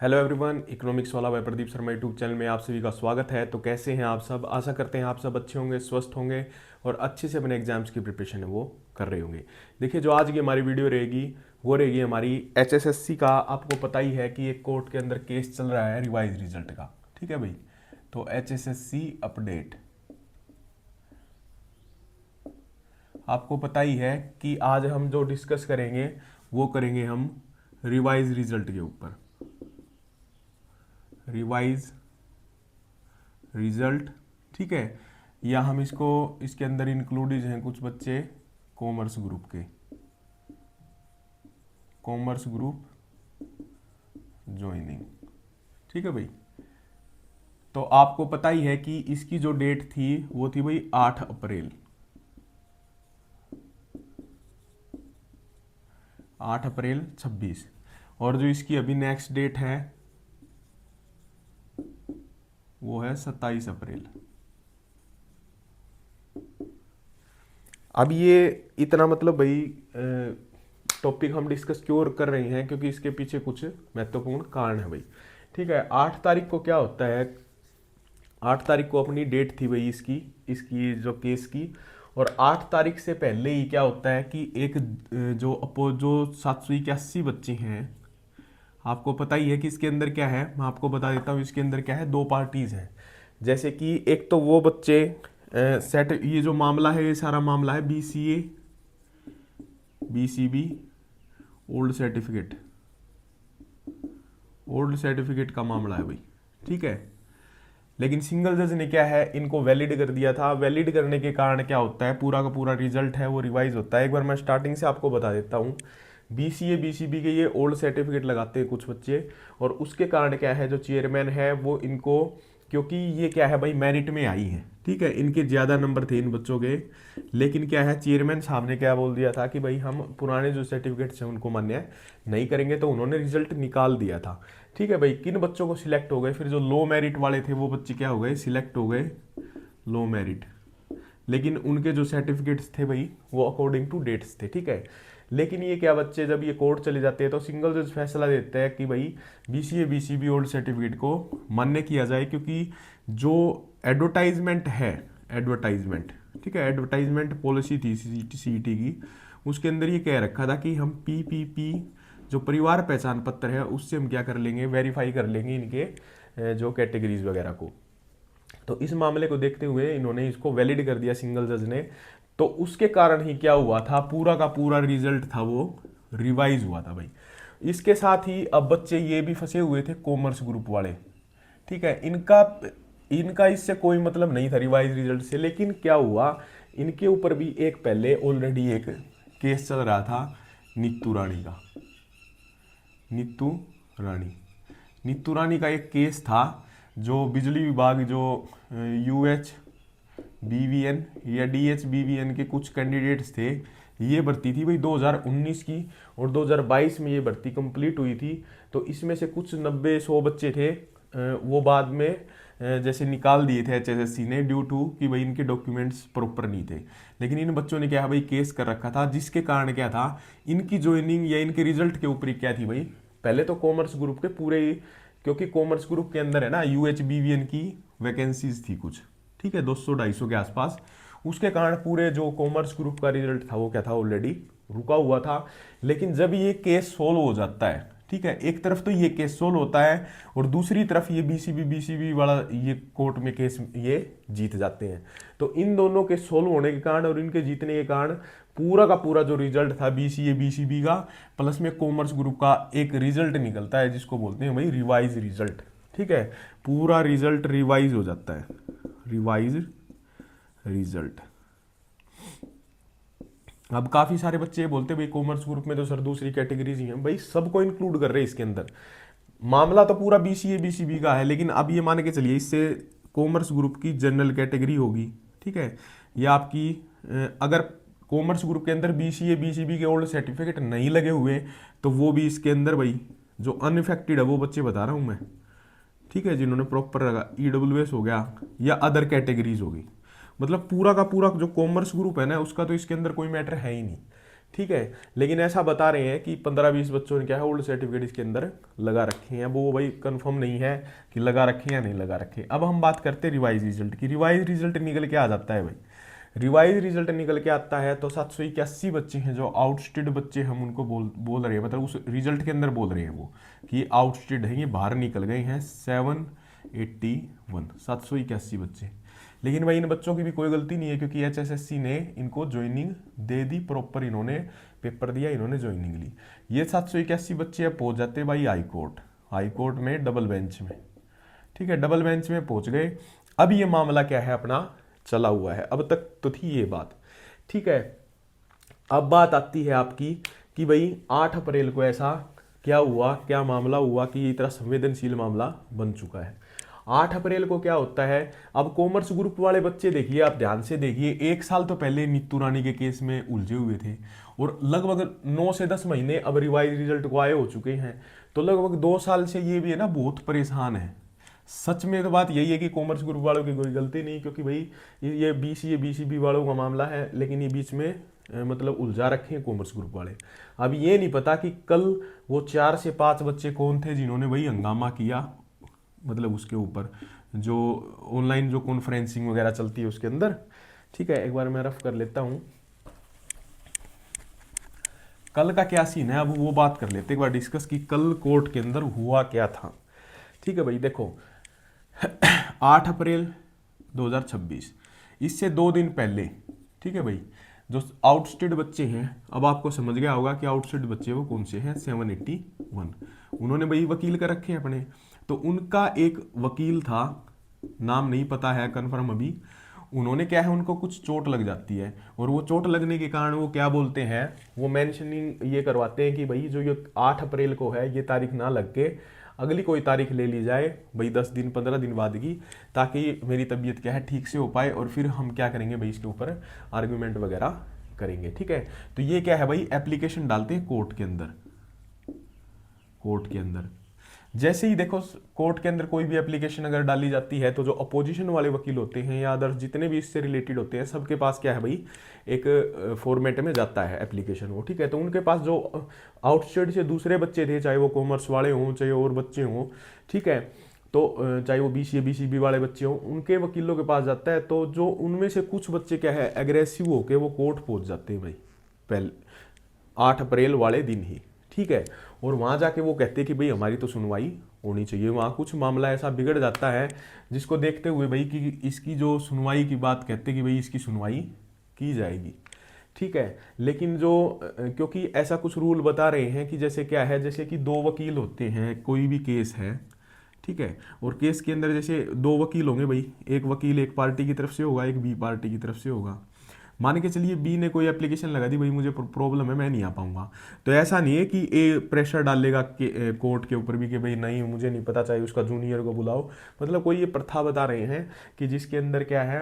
Hello everyone, economics वाला by Pradeep Sharma YouTube channel में आप सभी का स्वागत है। तो कैसे हैं आप सब? आशा करते हैं आप सब अच्छे होंगे, स्वस्थ होंगे और अच्छे से अपने एग्जाम्स की प्रिपरेशन है वो कर रहे होंगे। देखिए, जो आज की हमारी वीडियो रहेगी वो रहेगी हमारी एचएसएससी का। आपको पता ही है कि एक कोर्ट के अंदर केस चल रहा है रिवाइज रिजल्ट का। ठीक है भाई, तो एचएसएससी अपडेट आपको पता ही है कि आज हम जो डिस्कस करेंगे वो करेंगे हम रिवाइज रिजल्ट के ऊपर। रिवाइज रिजल्ट, ठीक है। या हम इसको इसके अंदर इंक्लूडेड हैं कुछ बच्चे कॉमर्स ग्रुप के, कॉमर्स ग्रुप ज्वाइनिंग। ठीक है भाई, तो आपको पता ही है कि इसकी जो डेट थी वो थी भाई 8 अप्रैल, 8 अप्रैल 26। और जो इसकी अभी नेक्स्ट डेट है वो है 27 अप्रैल। अब ये इतना मतलब भाई टॉपिक हम डिस्कस क्यों कर रहे हैं, क्योंकि इसके पीछे कुछ महत्वपूर्ण कारण है भाई। ठीक है, 8 तारीख को क्या होता है, 8 तारीख को अपनी डेट थी भाई इसकी इसकी जो केस की। और 8 तारीख से पहले ही क्या होता है कि एक जो 781 बच्चे हैं, आपको पता ही है कि इसके अंदर क्या है, मैं आपको बता देता हूँ। इसके अंदर क्या है, दो पार्टीज हैं। जैसे कि एक तो वो बच्चे सेट, ये जो मामला है ये सारा मामला है BCA BCB old certificate, old certificate का मामला है भाई। ठीक है, लेकिन सिंगल जज ने क्या है, इनको वैलिड कर दिया था। वैलिड करने के कारण क्या होता है, पूरा का पूरा रिजल्ट है वो रिवाइज होता है। एक बार मैं स्टार्टिंग से आपको बता देता हूँ। बीसीए बीसीबी के ये ओल्ड सर्टिफिकेट लगाते हैं कुछ बच्चे, और उसके कारण क्या है, जो चेयरमैन है वो इनको, क्योंकि ये क्या है भाई मेरिट में आई है, ठीक है, इनके ज़्यादा नंबर थे इन बच्चों के। लेकिन क्या है, चेयरमैन साहब ने क्या बोल दिया था कि भाई हम पुराने जो सर्टिफिकेट्स हैं उनको मान्य नहीं करेंगे, तो उन्होंने रिजल्ट निकाल दिया था। ठीक है भाई, किन बच्चों को सिलेक्ट हो गए, फिर जो लो मेरिट वाले थे वो बच्चे क्या हो गए, सिलेक्ट हो गए लो मेरिट। लेकिन उनके जो सर्टिफिकेट्स थे भाई वो अकॉर्डिंग टू डेट्स थे। ठीक है, लेकिन ये क्या, बच्चे जब ये कोर्ट चले जाते हैं तो सिंगल जज फैसला देता है कि भाई बीसीए बीसीबी ओल्ड सर्टिफिकेट को मान्य किया जाए, क्योंकि जो एडवर्टाइजमेंट है, एडवर्टाइजमेंट, ठीक है, एडवर्टाइजमेंट पॉलिसी थी सीईटी की, उसके अंदर ये कह रखा था कि हम पीपीपी जो परिवार पहचान पत्र है उससे हम क्या कर लेंगे, वेरीफाई कर लेंगे इनके जो कैटेगरीज वगैरह को। तो इस मामले को देखते हुए इन्होंने इसको वैलिड कर दिया सिंगल जज ने। तो उसके कारण ही क्या हुआ था, पूरा का पूरा रिजल्ट था वो रिवाइज हुआ था भाई। इसके साथ ही अब बच्चे ये भी फंसे हुए थे कॉमर्स ग्रुप वाले। ठीक है, इनका इनका इससे कोई मतलब नहीं था रिवाइज रिजल्ट से। लेकिन क्या हुआ, इनके ऊपर भी एक पहले ऑलरेडी एक केस चल रहा था नीतू रानी का। नीतू रानी, नीतू रानी का एक केस था, जो बिजली विभाग जो यूएच बीवीएन या डीएच बीवीएन के कुछ कैंडिडेट्स थे, ये भर्ती थी भाई 2019 की, और 2022 में ये भर्ती कंप्लीट हुई थी। तो इसमें से कुछ 90-100 बच्चे थे, वो बाद में जैसे निकाल दिए थे एचएसएससी ने, ड्यू टू कि भाई इनके डॉक्यूमेंट्स प्रॉपर नहीं थे। लेकिन इन बच्चों ने क्या है भाई, केस कर रखा था, जिसके कारण क्या था, इनकी ज्वाइनिंग या इनके रिजल्ट के ऊपर क्या थी भाई, पहले तो कॉमर्स ग्रुप के पूरे, क्योंकि कॉमर्स ग्रुप के अंदर है ना यूएच बीवीएन की वैकेंसीज थी कुछ, ठीक है, 200-250 के आसपास। उसके कारण पूरे जो कॉमर्स ग्रुप का रिजल्ट था वो क्या था, ऑलरेडी रुका हुआ था। लेकिन जब ये केस सोल्व हो जाता है, ठीक है, एक तरफ तो ये केस सोल्व होता है और दूसरी तरफ ये बीसीबी वाला ये कोर्ट में केस ये जीत जाते हैं। तो इन दोनों के सोल्व होने के कारण और इनके जीतने के कारण पूरा का पूरा जो रिजल्ट था बीसीए बीसीबी का प्लस में कॉमर्स ग्रुप का एक रिजल्ट निकलता है, जिसको बोलते हैं भाई रिवाइज रिजल्ट। ठीक है, पूरा रिजल्ट रिवाइज हो जाता है, रिवाइज रिजल्ट। अब काफी सारे बच्चे बोलते भाई कॉमर्स ग्रुप में तो सर दूसरी कैटेगरीज ही हैं, भाई सबको इंक्लूड कर रहे हैं इसके अंदर। मामला तो पूरा बीसीए बीसीबी का है, लेकिन अब ये मान के चलिए इससे कॉमर्स ग्रुप की जनरल कैटेगरी होगी, ठीक है, या आपकी अगर कॉमर्स ग्रुप के अंदर बीसीए बीसीबी के ओल्ड सर्टिफिकेट नहीं लगे हुए तो वो भी इसके अंदर भाई जो अनइफेक्टेड है वो बच्चे बता रहा हूँ मैं, ठीक है, जिन्होंने प्रॉपर लगा ईडब्ल्यूएस हो गया या अदर कैटेगरीज होगी, मतलब पूरा का पूरा जो कॉमर्स ग्रुप है ना उसका तो इसके अंदर कोई मैटर है ही नहीं। ठीक है। लेकिन ऐसा बता रहे हैं कि 15-20 बच्चों ने क्या है ओल्ड सर्टिफिकेट इसके अंदर लगा रखे हैं, वो भाई कंफर्म नहीं है कि लगा रखे या नहीं लगा रखे। अब हम बात करते हैं रिवाइज रिजल्ट की। रिवाइज रिजल्ट निकल के आ जाता है भाई, रिवाइज रिजल्ट निकल के आता है तो 781 बच्चे हैं जो आउटस्टेड बच्चे हम उनको बोल रहे हैं, मतलब उस रिजल्ट के अंदर बोल रहे हैं वो कि आउटस्टेड है, ये बाहर निकल गए हैं 781 बच्चे। लेकिन भाई इन बच्चों की भी कोई गलती नहीं है क्योंकि HSSC ने इनको ज्वाइनिंग दे दी प्रॉपर, इन्होंने पेपर दिया, इन्होंने ज्वाइनिंग ली। ये 781 बच्चे अब पहुंच जाते भाई हाई कोर्ट में डबल बेंच में, ठीक है, डबल बेंच में पहुंच गए। अब ये मामला क्या है अपना चला हुआ है, अब तक तो थी ये बात, ठीक है। अब बात आती है आपकी कि भाई 8 अप्रैल को ऐसा क्या हुआ, क्या मामला हुआ कि इतना संवेदनशील मामला बन चुका है। 8 अप्रैल को क्या होता है, अब कॉमर्स ग्रुप वाले बच्चे देखिए, आप ध्यान से देखिए, 1 साल तो पहले नीतू रानी के केस में उलझे हुए थे और लगभग 9 से 10 महीने अब रिवाइज रिजल्ट को आए हो चुके हैं, तो लगभग 2 साल से ये भी है ना बहुत परेशान है। सच में तो बात यही है कि कॉमर्स ग्रुप वालों की कोई गलती नहीं, क्योंकि भाई ये BCA वालों का मामला है, लेकिन ये बीच में मतलब उलझा रखे हैं कॉमर्स ग्रुप वाले। अब ये नहीं पता कि कल वो 4 से 5 बच्चे कौन थे जिन्होंने भाई हंगामा किया, मतलब उसके ऊपर जो ऑनलाइन जो कॉन्फ्रेंसिंग वगैरह चलती है उसके अंदर, ठीक है। एक बार मैं रफ कर लेता हूँ कल का क्या सीन है, अब वो बात कर लेते एक बार डिस्कस कि कल कोर्ट के अंदर हुआ क्या था। ठीक है भाई, देखो 8 अप्रैल 2026, इससे 2 दिन पहले, ठीक है भाई, जो आउटस्टेड बच्चे हैं, अब आपको समझ गया होगा कि आउटस्टेड बच्चे वो कौन से हैं, 781। उन्होंने भाई वकील कर रखे हैं अपने, तो उनका एक वकील था, नाम नहीं पता है कन्फर्म अभी, उन्होंने क्या है उनको कुछ चोट लग जाती है, और वो चोट लगने के कारण वो क्या बोलते हैं, वो मेंशनिंग ये करवाते हैं कि भाई जो ये 8 अप्रैल को है ये तारीख ना लग के अगली कोई तारीख ले ली जाए भाई, 10 दिन 15 दिन बाद की, ताकि मेरी तबीयत क्या है ठीक से हो पाए, और फिर हम क्या करेंगे भाई इसके ऊपर आर्ग्यूमेंट वगैरह करेंगे। ठीक है, तो ये क्या है भाई, एप्लीकेशन डालते हैं कोर्ट के अंदर। कोर्ट के अंदर जैसे ही देखो कोर्ट के अंदर कोई भी एप्लीकेशन अगर डाली जाती है, तो जो अपोजिशन वाले वकील होते हैं या अदर जितने भी इससे रिलेटेड होते हैं, सबके पास क्या है भाई, एक फॉर्मेट में जाता है एप्लीकेशन वो। ठीक है, तो उनके पास जो आउटस्टेड से दूसरे बच्चे थे, चाहे वो कॉमर्स वाले हों चाहे और बच्चे हों, ठीक है, तो चाहे वो BCA BCB वाले बच्चे हों, उनके वकीलों के पास जाता है। तो जो उनमें से कुछ बच्चे क्या है एग्रेसिव होके वो कोर्ट पहुंच जाते हैं भाई, पहले 8 अप्रैल वाले दिन ही। ठीक है, और वहाँ जाके वो कहते हैं कि भाई हमारी तो सुनवाई होनी चाहिए। वहाँ कुछ मामला ऐसा बिगड़ जाता है जिसको देखते हुए भाई कि इसकी जो सुनवाई की बात कहते हैं कि भाई इसकी सुनवाई की जाएगी। ठीक है, लेकिन जो क्योंकि ऐसा कुछ रूल बता रहे हैं कि जैसे क्या है, जैसे कि 2 वकील होते हैं, कोई भी केस है, ठीक है, और केस के अंदर जैसे 2 वकील होंगे भाई, एक वकील एक पार्टी की तरफ से होगा, एक B पार्टी की तरफ से होगा। मान के चलिए B ने कोई एप्लीकेशन लगा दी, भाई मुझे प्रॉब्लम है मैं नहीं आ पाऊंगा, तो ऐसा नहीं है कि A प्रेशर डालेगा कोर्ट के ऊपर भी कि भाई नहीं मुझे नहीं पता, चाहिए उसका जूनियर को बुलाओ। मतलब कोई ये प्रथा बता रहे हैं कि जिसके अंदर क्या है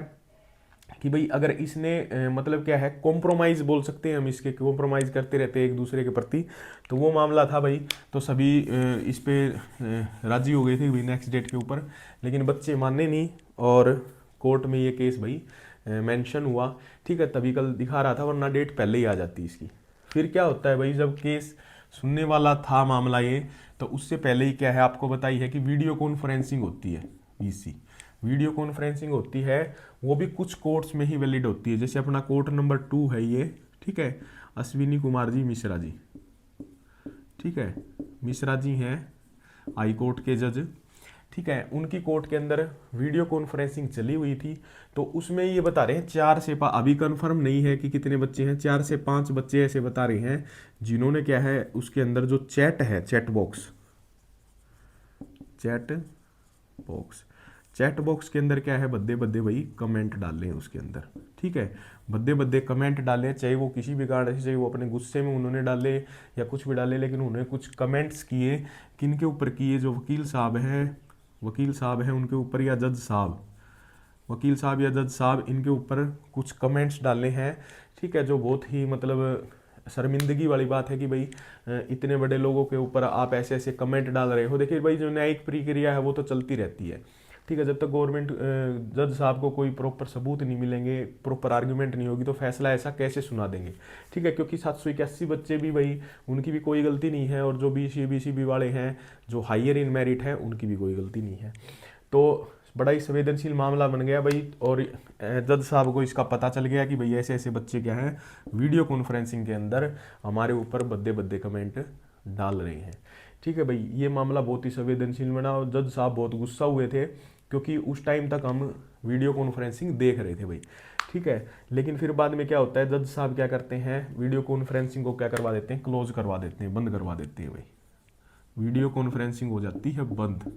कि भाई अगर इसने मतलब क्या है कॉम्प्रोमाइज़ बोल सकते हैं हम, इसके कॉम्प्रोमाइज़ करते रहते हैं एक दूसरे के प्रति, तो वो मामला था भाई। तो सभी इस पे राजी हो गए थे भाई नेक्स्ट डेट के ऊपर, लेकिन बच्चे माने नहीं और कोर्ट में ये केस भाई मेंशन हुआ। ठीक है, तभी कल दिखा रहा था, वरना डेट पहले ही आ जाती इसकी। फिर क्या होता है भाई, जब केस सुनने वाला था मामला ये, तो उससे पहले ही क्या है आपको बताई है कि वीडियो कॉन्फ्रेंसिंग होती है, VC वीडियो कॉन्फ्रेंसिंग होती है, वो भी कुछ कोर्ट्स में ही वैलिड होती है। जैसे अपना कोर्ट नंबर 2 है ये, ठीक है, अश्विनी कुमार जी मिश्रा जी, ठीक है, मिश्रा जी हैं हाई कोर्ट के जज, ठीक है, उनकी कोर्ट के अंदर वीडियो कॉन्फ्रेंसिंग चली हुई थी। तो उसमें ये बता रहे हैं 4 से 5, अभी कंफर्म नहीं है कि कितने बच्चे हैं, 4 से 5 बच्चे ऐसे बता रहे हैं जिन्होंने क्या है उसके अंदर जो चैट है, चैट बॉक्स के अंदर क्या है, बद्दे बद्दे भाई कमेंट डाल हैं उसके अंदर। ठीक है, बद्दे बद्दे कमेंट डाले, चाहे वो किसी भी कारण से, चाहे वो अपने गुस्से में उन्होंने डाले या कुछ भी डाले, लेकिन उन्होंने कुछ कमेंट्स किए। किनके ऊपर किए, जो वकील साहब हैं उनके ऊपर, या जज साहब, वकील साहब या जज साहब, इनके ऊपर कुछ कमेंट्स डाले हैं। ठीक है, जो बहुत ही मतलब शर्मिंदगी वाली बात है कि भाई इतने बड़े लोगों के ऊपर आप ऐसे ऐसे कमेंट डाल रहे हो। देखिए भाई जो न्यायिक प्रक्रिया है वो तो चलती रहती है, ठीक है। जब तक गवर्नमेंट जज साहब को कोई प्रॉपर सबूत नहीं मिलेंगे, प्रॉपर आर्ग्यूमेंट नहीं होगी, तो फैसला ऐसा कैसे सुना देंगे, ठीक है। क्योंकि 781 बच्चे भी भाई, उनकी भी कोई गलती नहीं है, और जो BC वाले हैं जो हायर इन मेरिट हैं, उनकी भी कोई गलती नहीं है। तो बड़ा ही संवेदनशील मामला बन गया भाई, और जज साहब को इसका पता चल गया कि भाई ऐसे ऐसे बच्चे क्या हैं, वीडियो कॉन्फ्रेंसिंग के अंदर हमारे ऊपर भद्दे भद्दे कमेंट डाल रहे हैं, ठीक है भाई। ये मामला बहुत ही संवेदनशील बना, और जज साहब बहुत गुस्सा हुए थे, क्योंकि उस टाइम तक हम वीडियो कॉन्फ्रेंसिंग देख रहे थे भाई, ठीक है। लेकिन फिर बाद में क्या होता है, जज साहब क्या करते हैं, वीडियो कॉन्फ्रेंसिंग को क्या करवा देते हैं, क्लोज करवा देते हैं, बंद करवा देते हैं भाई। वीडियो कॉन्फ्रेंसिंग हो जाती है बंद।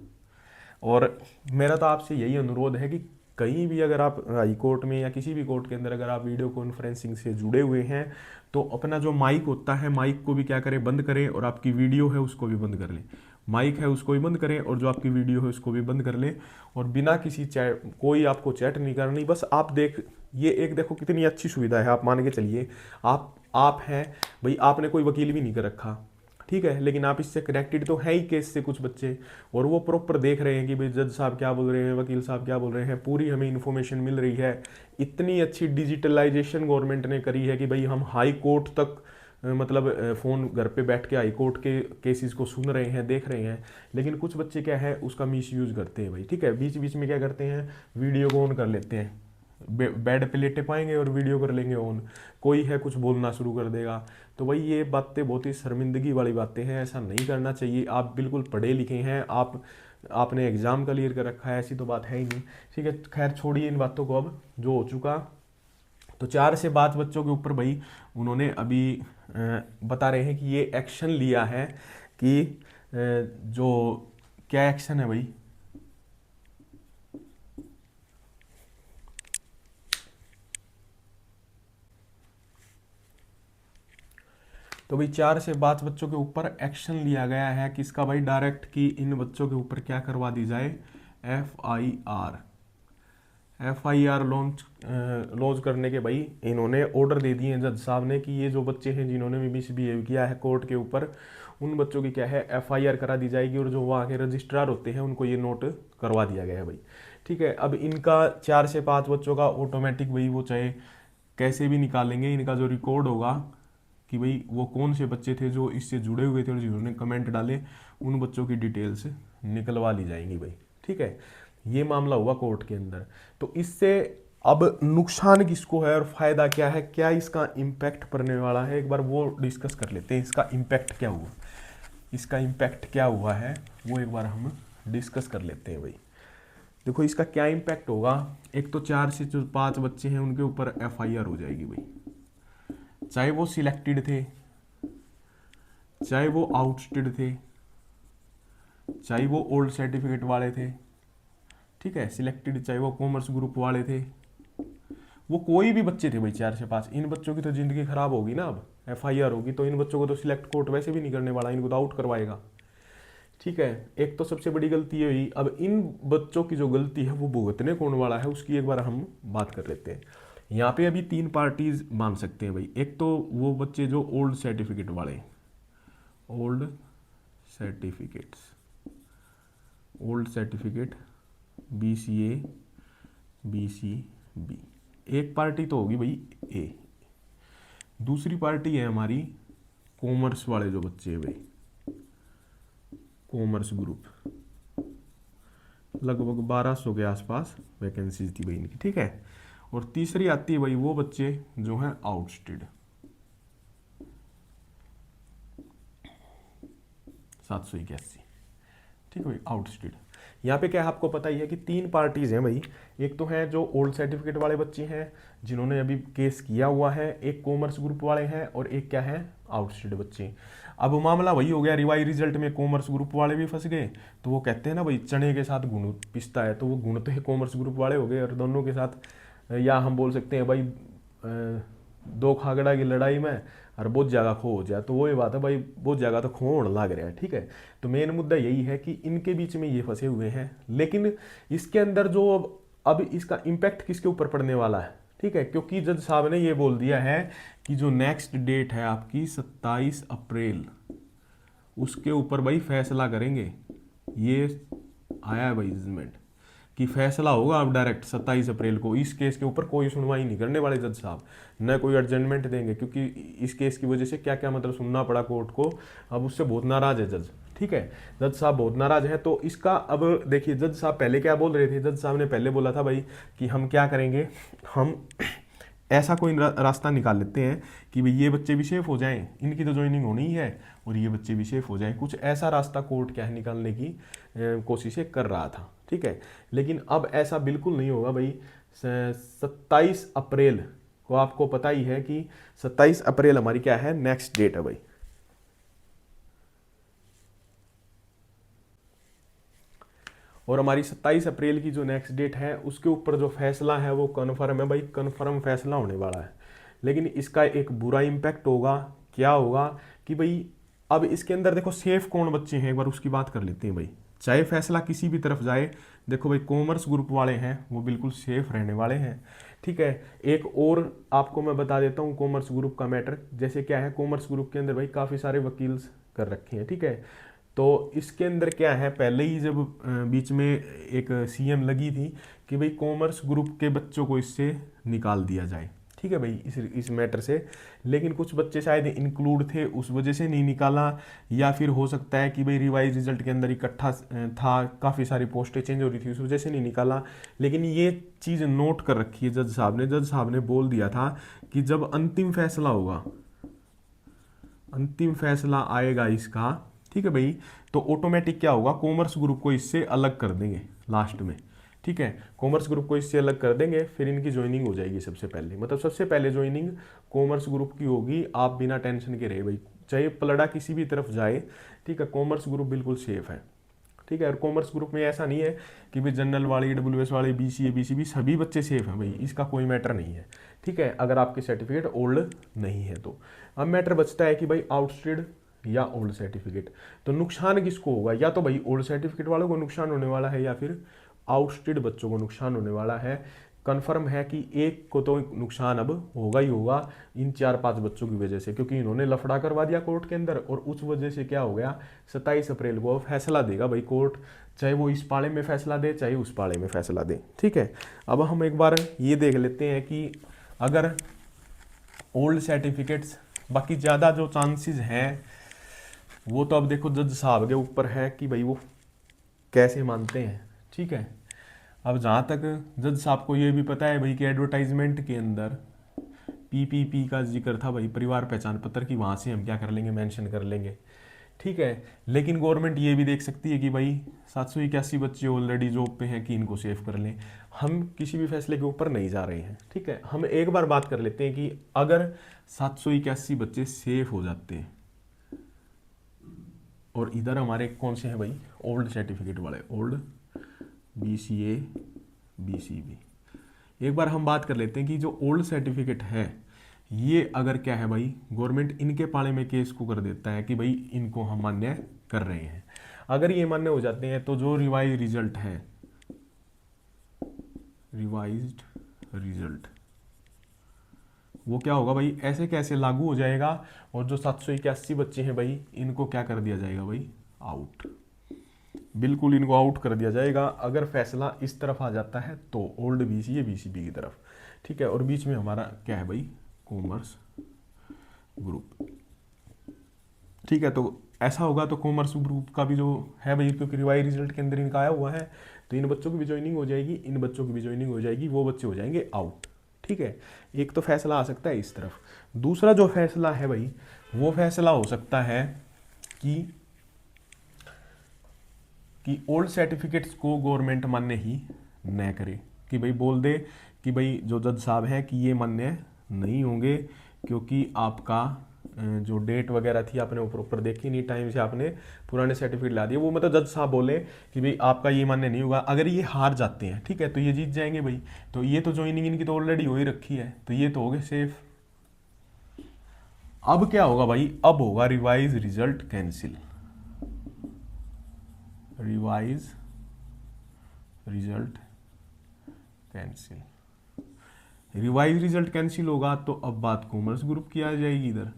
और मेरा तो आपसे यही अनुरोध है कि कहीं भी अगर आप हाई कोर्ट में या किसी भी कोर्ट के अंदर अगर आप वीडियो कॉन्फ्रेंसिंग से जुड़े हुए हैं, तो अपना जो माइक होता है, माइक को भी क्या करें, बंद करें, और आपकी वीडियो है उसको भी बंद कर लें। माइक है उसको भी बंद करें, और जो आपकी वीडियो है उसको भी बंद कर लें, और बिना किसी चैट, कोई आपको चैट नहीं करनी, बस आप ये एक देखो कितनी अच्छी सुविधा है। आप मान के चलिए, आप हैं भाई, आपने कोई वकील भी नहीं कर रखा, ठीक है, लेकिन आप इससे कनेक्टेड तो है ही केस से कुछ बच्चे, और वो प्रॉपर देख रहे हैं कि भाई जज साहब क्या बोल रहे हैं, वकील साहब क्या बोल रहे हैं, पूरी हमें इन्फॉर्मेशन मिल रही है। इतनी अच्छी डिजिटलाइजेशन गवर्नमेंट ने करी है कि भाई हम हाई कोर्ट तक मतलब फ़ोन घर पे बैठ के हाई कोर्ट के केसेस को सुन रहे हैं, देख रहे हैं। लेकिन कुछ बच्चे क्या है, उसका मिसयूज़ करते हैं भाई, ठीक है। बीच बीच में क्या करते हैं, वीडियो को ऑन कर लेते हैं, बेड पे लेटे पाएंगे और वीडियो कर लेंगे ऑन, कोई है कुछ बोलना शुरू कर देगा। तो भाई ये बातें बहुत ही शर्मिंदगी वाली बातें हैं, ऐसा नहीं करना चाहिए। आप बिल्कुल पढ़े लिखे हैं, आपने एग्ज़ाम क्लियर कर रखा है, ऐसी तो बात है ही नहीं, ठीक है। खैर छोड़िए इन बातों को, अब जो हो चुका। तो 4 से 5 बच्चों के ऊपर भाई उन्होंने अभी बता रहे हैं कि ये एक्शन लिया है कि जो क्या एक्शन है भाई, तो भाई 4 से 5 बच्चों के ऊपर एक्शन लिया गया है किसका भाई, डायरेक्ट कि इन बच्चों के ऊपर क्या करवा दी जाए, FIR लॉन्च करने के भाई इन्होंने ऑर्डर दे दिए हैं जज साहब ने, कि ये जो बच्चे हैं जिन्होंने भी मिसबिहेव किया है कोर्ट के ऊपर, उन बच्चों की क्या है FIR करा दी जाएगी, और जो वहाँ के रजिस्ट्रार होते हैं उनको ये नोट करवा दिया गया है भाई, ठीक है। अब इनका 4 से 5 बच्चों का ऑटोमेटिक भाई, वो चाहे कैसे भी निकालेंगे, इनका जो रिकॉर्ड होगा कि भाई वो कौन से बच्चे थे जो इससे जुड़े हुए थे और जिन्होंने कमेंट डाले, उन बच्चों की डिटेल्स निकलवा ली जाएंगी भाई, ठीक है। ये मामला हुआ कोर्ट के अंदर। तो इससे अब नुकसान किसको है और फायदा क्या है, क्या इसका इम्पैक्ट पड़ने वाला है, एक बार वो डिस्कस कर लेते हैं। इसका इम्पैक्ट क्या हुआ, इसका इम्पैक्ट क्या हुआ है वो एक बार हम डिस्कस कर लेते हैं भाई। देखो इसका क्या इम्पैक्ट होगा, एक तो 4 से जो 5 बच्चे हैं उनके ऊपर FIR हो जाएगी भाई, चाहे वो सिलेक्टेड थे, चाहे वो आउटस्टेड थे, चाहे वो ओल्ड सर्टिफिकेट वाले थे, ठीक है, सिलेक्टेड, चाहे वो कॉमर्स ग्रुप वाले थे, वो कोई भी बच्चे थे भाई 4 से 5, इन बच्चों की तो ज़िंदगी खराब होगी ना। अब FIR होगी तो इन बच्चों को तो सिलेक्ट कोर्ट वैसे भी नहीं करने वाला, इनको तो आउट करवाएगा, ठीक है। एक तो सबसे बड़ी गलती ये हुई। अब इन बच्चों की जो गलती है वो भुगतने कौन वाला है, उसकी एक बार हम बात कर लेते हैं। यहाँ पे अभी 3 पार्टीज मान सकते हैं भाई। एक तो वो बच्चे जो ओल्ड सर्टिफिकेट वाले, ओल्ड सर्टिफिकेट BCA BCB, एक पार्टी तो होगी भाई ए। दूसरी पार्टी है हमारी कॉमर्स वाले जो बच्चे हैं भाई, कॉमर्स ग्रुप, लगभग 1200 के आसपास वैकेंसीज थी भाई इनकी, ठीक है। और तीसरी आती है भाई वो बच्चे जो हैं आउटस्टेड, 781, ठीक है भाई, आउटस्टेड। यहाँ पे क्या है आपको पता ही है कि 3 पार्टीज हैं भाई। एक तो है जो ओल्ड सर्टिफिकेट वाले बच्चे हैं जिन्होंने अभी केस किया हुआ है, एक कॉमर्स ग्रुप वाले हैं, और एक क्या है, आउटस्टेड बच्चे। अब मामला वही हो गया, रिवाइज रिजल्ट में कॉमर्स ग्रुप वाले भी फंस गए। तो वो कहते हैं ना भाई, चने के साथ गुण पिसता है, तो वो गुण तो है कॉमर्स ग्रुप वाले हो गए, और दोनों के साथ, या हम बोल सकते हैं भाई 2 खागड़ा की लड़ाई में और बहुत जगह खो हो जाए, तो वो ये बात है भाई, बहुत जगह तो खो होने लग रहा है, ठीक है। तो मेन मुद्दा यही है कि इनके बीच में ये फंसे हुए हैं। लेकिन इसके अंदर जो अब इसका इम्पैक्ट किसके ऊपर पड़ने वाला है, ठीक है, क्योंकि जज साहब ने ये बोल दिया है कि जो नेक्स्ट डेट है आपकी 27 अप्रैल, उसके ऊपर भाई फैसला करेंगे। ये आया है भाई जजमेंट कि फैसला होगा अब डायरेक्ट 27 अप्रैल को। इस केस के ऊपर कोई सुनवाई नहीं करने वाले जज साहब, न कोई एडजमेंट देंगे, क्योंकि इस केस की वजह से क्या क्या मतलब सुनना पड़ा कोर्ट को। अब उससे बहुत नाराज है जज, ठीक है, जज साहब बहुत नाराज हैं। तो इसका अब देखिए जज साहब पहले क्या बोल रहे थे, जज साहब ने पहले बोला था भाई कि हम क्या करेंगे, हम ऐसा कोई रास्ता निकाल लेते हैं कि भाई ये बच्चे भी सेफ हो जाएं, इनकी तो ज्वाइनिंग होनी ही है और ये बच्चे भी सेफ हो जाएं। कुछ ऐसा रास्ता कोर्ट क्या है निकालने की कोशिशें कर रहा था, ठीक है। लेकिन अब ऐसा बिल्कुल नहीं होगा भाई। 27 अप्रैल को आपको पता ही है कि 27 अप्रैल हमारी क्या है, नेक्स्ट डेट है भाई। और हमारी 27 अप्रैल की जो नेक्स्ट डेट है उसके ऊपर जो फैसला है वो कन्फर्म है भाई, कन्फर्म फैसला होने वाला है। लेकिन इसका एक बुरा इम्पैक्ट होगा, क्या होगा कि भाई अब इसके अंदर देखो सेफ कौन बच्चे हैं, एक बार उसकी बात कर लेते हैं भाई। चाहे फैसला किसी भी तरफ जाए, देखो भाई कॉमर्स ग्रुप वाले हैं वो बिल्कुल सेफ रहने वाले हैं, ठीक है। एक और आपको मैं बता देता हूँ कॉमर्स ग्रुप का मैटर, जैसे क्या है कॉमर्स ग्रुप के अंदर भाई काफ़ी सारे वकील कर रखे हैं, ठीक है। तो इसके अंदर क्या है, पहले ही जब बीच में एक सीएम लगी थी कि भाई कॉमर्स ग्रुप के बच्चों को इससे निकाल दिया जाए, ठीक है भाई, इस मैटर से। लेकिन कुछ बच्चे शायद इंक्लूड थे, उस वजह से नहीं निकाला, या फिर हो सकता है कि भाई रिवाइज रिजल्ट के अंदर इकट्ठा था, काफ़ी सारी पोस्टें चेंज हो रही थी, उस वजह से नहीं निकाला। लेकिन ये चीज़ नोट कर रखी है जज साहब ने बोल दिया था कि जब अंतिम फैसला होगा, अंतिम फैसला आएगा इसका, ठीक है भाई, तो ऑटोमेटिक क्या होगा, कॉमर्स ग्रुप को इससे अलग कर देंगे लास्ट में, ठीक है। कॉमर्स ग्रुप को इससे अलग कर देंगे, फिर इनकी ज्वाइनिंग हो जाएगी सबसे पहले, मतलब सबसे पहले ज्वाइनिंग कॉमर्स ग्रुप की होगी। आप बिना टेंशन के रहे भाई, चाहे पलड़ा किसी भी तरफ जाए, ठीक है, कॉमर्स ग्रुप बिल्कुल सेफ है, ठीक है। और कॉमर्स ग्रुप में ऐसा नहीं है कि भाई जनरल वाले, डब्ल्यूएस वाले, बीसीए बीसीबी सभी बच्चे सेफ हैं भाई, इसका कोई मैटर नहीं है, ठीक है, अगर आपके सर्टिफिकेट ओल्ड नहीं है तो। अब मैटर बचता है कि भाई आउटस्टेड या ओल्ड सर्टिफिकेट, तो नुकसान किसको होगा, या तो भाई ओल्ड सर्टिफिकेट वालों को नुकसान होने वाला है या फिर आउटस्टेड बच्चों को नुकसान होने वाला है। कन्फर्म है कि एक को तो नुकसान अब होगा ही होगा इन 4-5 बच्चों की वजह से, क्योंकि इन्होंने लफड़ा करवा दिया कोर्ट के अंदर, और उस वजह से क्या हो गया, 27 अप्रैल को फैसला देगा भाई कोर्ट, चाहे वो इस पाले में फैसला दे चाहे उस पाले में फैसला दे, ठीक है। अब हम एक बार ये देख लेते हैं कि अगर ओल्ड सर्टिफिकेट्स, बाकी ज़्यादा जो चांसेस हैं वो तो अब देखो जज साहब के ऊपर है कि भाई वो कैसे मानते हैं, ठीक है। अब जहाँ तक जज साहब को ये भी पता है भाई कि एडवर्टाइजमेंट के अंदर पीपीपी का जिक्र था भाई, परिवार पहचान पत्र की, वहाँ से हम क्या कर लेंगे, मेंशन कर लेंगे, ठीक है। लेकिन गवर्नमेंट ये भी देख सकती है कि भाई 781 बच्चे ऑलरेडी जॉब पे हैं कि इनको सेव कर लें। हम किसी भी फैसले के ऊपर नहीं जा रहे हैं, ठीक है। हम एक बार बात कर लेते हैं कि अगर 781 बच्चे सेफ हो जाते हैं, और इधर हमारे कौन से हैं भाई, ओल्ड सर्टिफिकेट वाले, ओल्ड बीसीए बीसीबी, एक बार हम बात कर लेते हैं कि जो ओल्ड सर्टिफिकेट है ये अगर क्या है भाई, गवर्नमेंट इनके पाले में केस को कर देता है कि भाई इनको हम मान्य कर रहे हैं, अगर ये मान्य हो जाते हैं तो जो रिवाइज रिजल्ट है, रिवाइज्ड रिजल्ट, वो क्या होगा भाई, ऐसे कैसे लागू हो जाएगा, और जो 781 बच्चे हैं भाई इनको क्या कर दिया जाएगा भाई, आउट, बिल्कुल इनको आउट कर दिया जाएगा अगर फैसला इस तरफ आ जाता है तो, ओल्ड बीसीए बीसीबी की तरफ, ठीक है। और बीच में हमारा क्या है भाई, कॉमर्स ग्रुप, ठीक है। तो ऐसा होगा तो कॉमर्स ग्रुप का भी जो है भाई, क्योंकि रिवाइज रिजल्ट के अंदर इनका आया हुआ है, तो इन बच्चों की भी ज्वाइनिंग हो जाएगी, इन बच्चों की भी ज्वाइनिंग हो जाएगी, वो बच्चे हो जाएंगे आउट, ठीक है। एक तो फैसला आ सकता है इस तरफ। दूसरा जो फैसला है भाई, वो फैसला हो सकता है कि ओल्ड सर्टिफिकेट्स को गवर्नमेंट मान्य ही न करे, कि भाई बोल दे कि भाई जो जज साहब हैं कि ये मान्य नहीं होंगे, क्योंकि आपका जो डेट वगैरह थी आपने ऊपर देखी नहीं, टाइम से आपने पुराने सर्टिफिकेट ला दिए, वो मतलब जज साहब बोले कि भाई आपका ये मान्य नहीं होगा। अगर ये हार जाते हैं, ठीक है, तो ये जीत जाएंगे भाई, तो ये तो ज्वाइनिंग इनकी तो ऑलरेडी हो ही रखी है, तो ये तो हो गए सेफ। अब क्या होगा भाई, अब होगा revise result cancel, revise result cancel, revise result cancel होगा तो अब बात कॉमर्स ग्रुप की आ जाएगी, इधर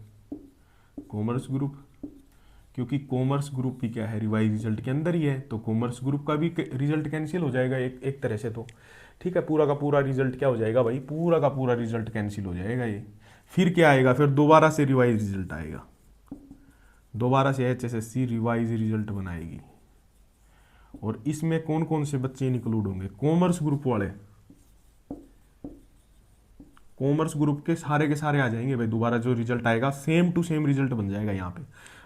कॉमर्स ग्रुप, क्योंकि कॉमर्स ग्रुप भी क्या है, रिवाइज रिजल्ट के अंदर ही है, तो कॉमर्स ग्रुप का भी रिजल्ट कैंसिल हो जाएगा एक तरह से तो। ठीक है, पूरा का पूरा रिजल्ट क्या हो जाएगा भाई, पूरा का पूरा रिजल्ट कैंसिल हो जाएगा ये। फिर क्या आएगा, फिर दोबारा से रिवाइज रिजल्ट आएगा, दोबारा से HSSC रिवाइज रिजल्ट बनाएगी। और इसमें कौन कौन से बच्चे इंक्लूड होंगे, कॉमर्स ग्रुप वाले, कॉमर्स ग्रुप के सारे आ जाएंगे भाई। दोबारा जो रिजल्ट आएगा सेम टू सेम रिजल्ट बन जाएगा यहाँ पे।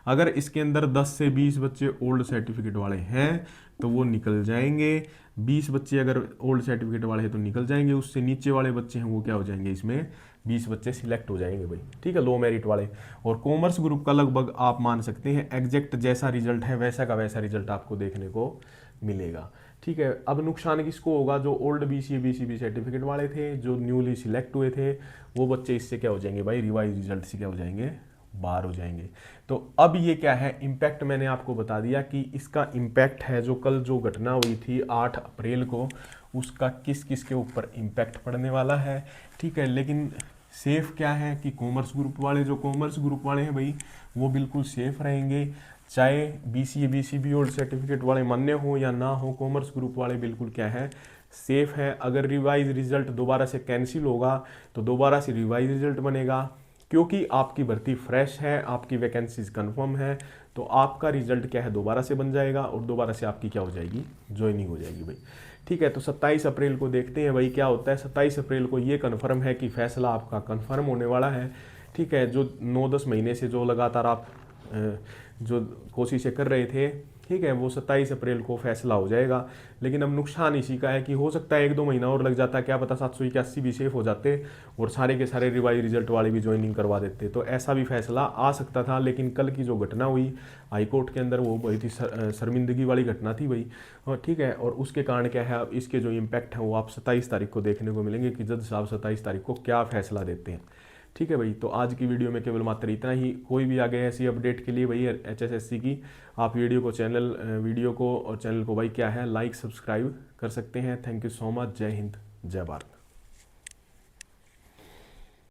अगर इसके अंदर 10 से 20 बच्चे ओल्ड सर्टिफिकेट वाले हैं तो वो निकल जाएंगे, 20 बच्चे अगर ओल्ड सर्टिफिकेट वाले हैं तो निकल जाएंगे, उससे नीचे वाले बच्चे हैं वो क्या हो जाएंगे, इसमें 20 बच्चे सिलेक्ट हो जाएंगे भाई। ठीक है, लो मेरिट वाले। और कॉमर्स ग्रुप का लगभग आप मान सकते हैं एग्जैक्ट जैसा रिजल्ट है वैसा का वैसा रिजल्ट आपको देखने को मिलेगा। ठीक है, अब नुकसान किसको होगा, जो ओल्ड BCA BCB सर्टिफिकेट वाले थे, जो न्यूली सिलेक्ट हुए थे, वो बच्चे इससे क्या हो जाएंगे भाई, रिवाइज रिजल्ट से क्या हो जाएंगे, बाहर हो जाएंगे। तो अब ये क्या है, इम्पैक्ट मैंने आपको बता दिया कि इसका इम्पैक्ट है जो कल जो घटना हुई थी 8 अप्रैल को, उसका किस किस के ऊपर इम्पैक्ट पड़ने वाला है। ठीक है, लेकिन सेफ क्या है कि कॉमर्स ग्रुप वाले, जो कॉमर्स ग्रुप वाले हैं भाई वो बिल्कुल सेफ रहेंगे, चाहे BCA BCB ओल्ड सर्टिफिकेट वाले मान्य हो या ना हो, कॉमर्स ग्रुप वाले बिल्कुल क्या है, सेफ है। अगर रिवाइज रिजल्ट दोबारा से कैंसिल होगा तो दोबारा से रिवाइज रिजल्ट बनेगा, क्योंकि आपकी भर्ती फ्रेश है, आपकी वैकेंसीज कंफर्म है, तो आपका रिजल्ट क्या है, दोबारा से बन जाएगा और दोबारा से आपकी क्या हो जाएगी, ज्वाइनिंग हो जाएगी भाई। ठीक है, तो 27 अप्रैल को देखते हैं भाई क्या होता है। 27 अप्रैल को ये कन्फर्म है कि फैसला आपका कन्फर्म होने वाला है। ठीक है, जो 9-10 महीने से जो लगातार आप जो कोशिशें कर रहे थे, ठीक है, वो 27 अप्रैल को फैसला हो जाएगा। लेकिन अब नुकसान इसी का है कि हो सकता है 1-2 महीना और लग जाता, क्या पता 781 भी सेफ हो जाते और सारे के सारे रिवाइज रिजल्ट वाले भी ज्वाइनिंग करवा देते, तो ऐसा भी फैसला आ सकता था। लेकिन कल की जो घटना हुई हाईकोर्ट के अंदर वो बहुत ही शर्मिंदगी वाली घटना थी भाई। और ठीक है, और उसके कारण क्या है, अब इसके जो इम्पैक्ट है वो आप 27 तारीख को देखने को मिलेंगे कि जज साहब 27 तारीख को क्या फैसला देते हैं। ठीक है भाई, तो आज की वीडियो में केवल मात्र इतना ही। कोई भी आगे ऐसी अपडेट के लिए भाई HSSC की, आप वीडियो को और चैनल को भाई क्या है, लाइक सब्सक्राइब कर सकते हैं। Thank you so much. जय हिंद, जय भारत।